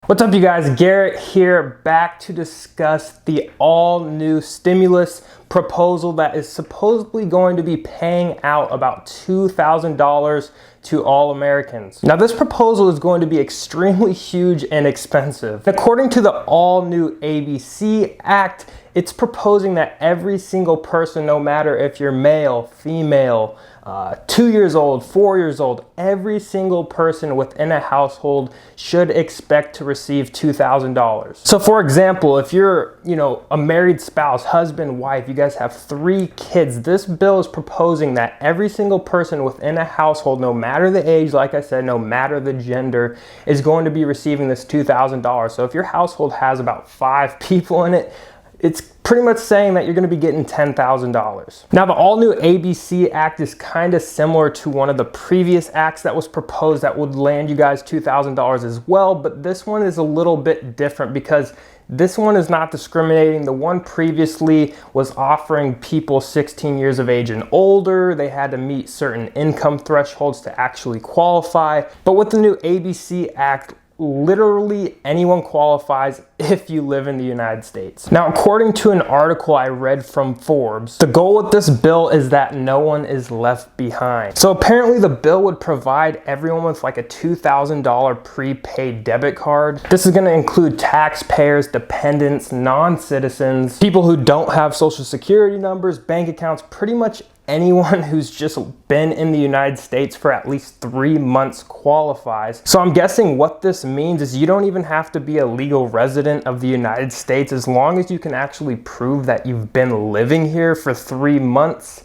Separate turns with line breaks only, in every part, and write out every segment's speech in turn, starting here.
What's up, you guys? Garrett here, back to discuss the all-new stimulus proposal that is supposedly going to be paying out about $2,000 to all Americans. Now, this proposal is going to be extremely huge and expensive. According to the all-new ABC Act, it's proposing that every single person, no matter if you're male, female, 2 years old, 4 years old, every single person within a household should expect to receive $2,000. So for example, if you're, a married spouse, husband, wife, you guys have 3 kids, this bill is proposing that every single person within a household, no matter the age, like I said, no matter the gender, is going to be receiving this $2,000. So if your household has about 5 people in it, it's pretty much saying that you're going to be getting $10,000. Now, the all-new ABC Act is kind of similar to one of the previous acts that was proposed that would land you guys $2,000 as well, but this one is a little bit different because this one is not discriminating. The one previously was offering people 16 years of age and older. They had to meet certain income thresholds to actually qualify. But with the new ABC Act, literally anyone qualifies if you live in the United States. Now, according to an article I read from Forbes, the goal with this bill is that no one is left behind. So apparently the bill would provide everyone with like a $2,000 prepaid debit card. This is going to include taxpayers, dependents, non-citizens, people who don't have social security numbers, bank accounts, pretty much anyone who's just been in the United States for at least 3 months qualifies. So I'm guessing what this means is you don't even have to be a legal resident of the United States as long as you can actually prove that you've been living here for 3 months.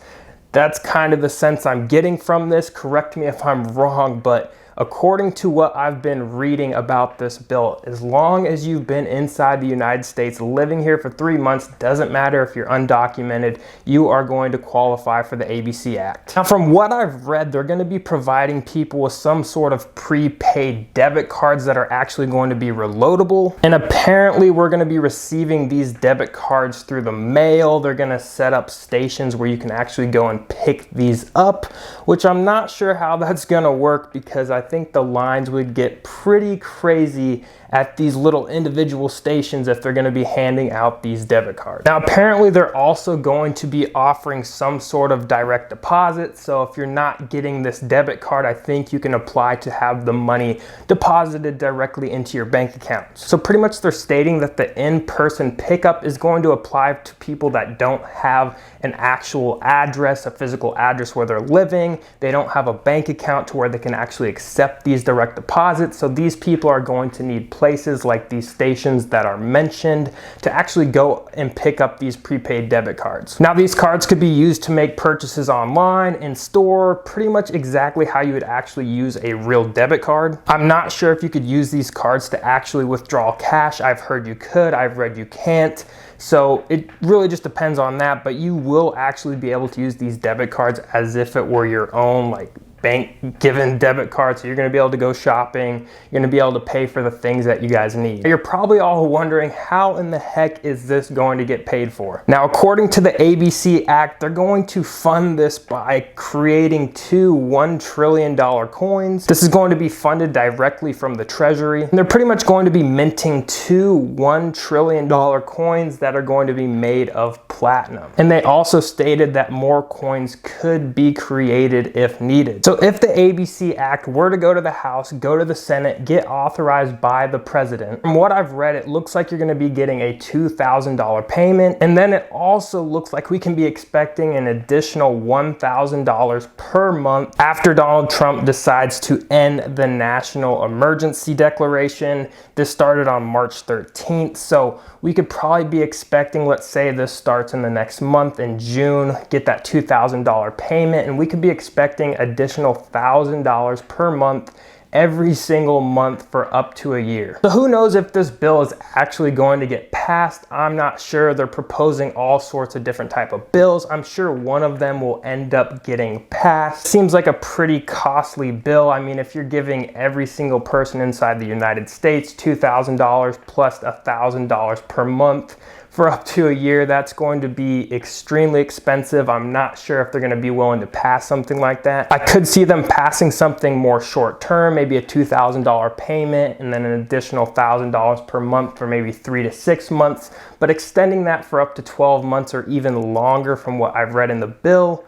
That's kind of the sense I'm getting from this. Correct me if I'm wrong, but according to what I've been reading about this bill, as long as you've been inside the United States living here for 3 months, doesn't matter if you're undocumented, you are going to qualify for the ABC Act. Now, from what I've read, they're going to be providing people with some sort of prepaid debit cards that are actually going to be reloadable. And apparently we're going to be receiving these debit cards through the mail. They're going to set up stations where you can actually go and pick these up, which I'm not sure how that's going to work because I think the lines would get pretty crazy at these little individual stations if they're going to be handing out these debit cards. Now, apparently they're also going to be offering some sort of direct deposit. So if you're not getting this debit card, I think you can apply to have the money deposited directly into your bank account. So pretty much they're stating that the in-person pickup is going to apply to people that don't have an actual address, a physical address where they're living. They don't have a bank account to where they can actually accept these direct deposits. So these people are going to need places like these stations that are mentioned to actually go and pick up these prepaid debit cards. Now, these cards could be used to make purchases online, in store, pretty much exactly how you would actually use a real debit card. I'm not sure if you could use these cards to actually withdraw cash. I've heard you could, I've read you can't. So it really just depends on that, but you will actually be able to use these debit cards as if it were your own, like, bank given debit card. So you're going to be able to go shopping, you're going to be able to pay for the things that you guys need. You're probably all wondering, how in the heck is this going to get paid for? Now, according to the ABC Act, they're going to fund this by creating 2 $1 trillion coins. This is going to be funded directly from the Treasury. And they're pretty much going to be minting 2 $1 trillion coins that are going to be made of platinum. And they also stated that more coins could be created if needed. So if the ABC Act were to go to the House, go to the Senate, get authorized by the president, from what I've read, it looks like you're going to be getting a $2,000 payment. And then it also looks like we can be expecting an additional $1,000 per month after Donald Trump decides to end the national emergency declaration. This started on March 13th. So we could probably be expecting, let's say this starts in the next month in June, get that $2,000 payment, and we could be expecting additional $1,000 per month every single month for up to a year. So who knows if this bill is actually going to get passed? I'm not sure. They're proposing all sorts of different type of bills. I'm sure one of them will end up getting passed. Seems like a pretty costly bill. I mean, if you're giving every single person inside the United States $2,000 plus $1,000 per month for up to a year. That's going to be extremely expensive. I'm not sure if they're going to be willing to pass something like that. I could see them passing something more short term, maybe a $2,000 payment and then an additional $1,000 per month for maybe 3 to 6 months, but extending that for up to 12 months or even longer from what I've read in the bill.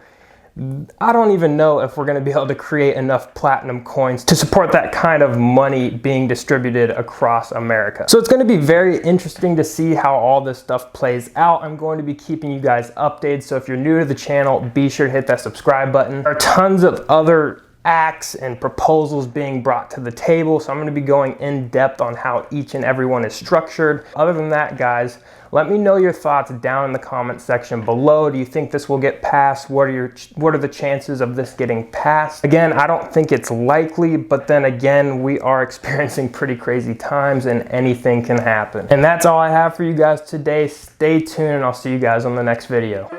I don't even know if we're going to be able to create enough platinum coins to support that kind of money being distributed across America. So it's going to be very interesting to see how all this stuff plays out. I'm going to be keeping you guys updated. So if you're new to the channel, be sure to hit that subscribe button. There are tons of other acts and proposals being brought to the table, so I'm going to be going in depth on how each and every one is structured. Other than that, guys, let me know your thoughts down in the comment section below. Do you think this will get passed? What are the chances of this getting passed? Again, I don't think it's likely, but then again, we are experiencing pretty crazy times and anything can happen. And that's all I have for you guys today. Stay tuned and I'll see you guys on the next video.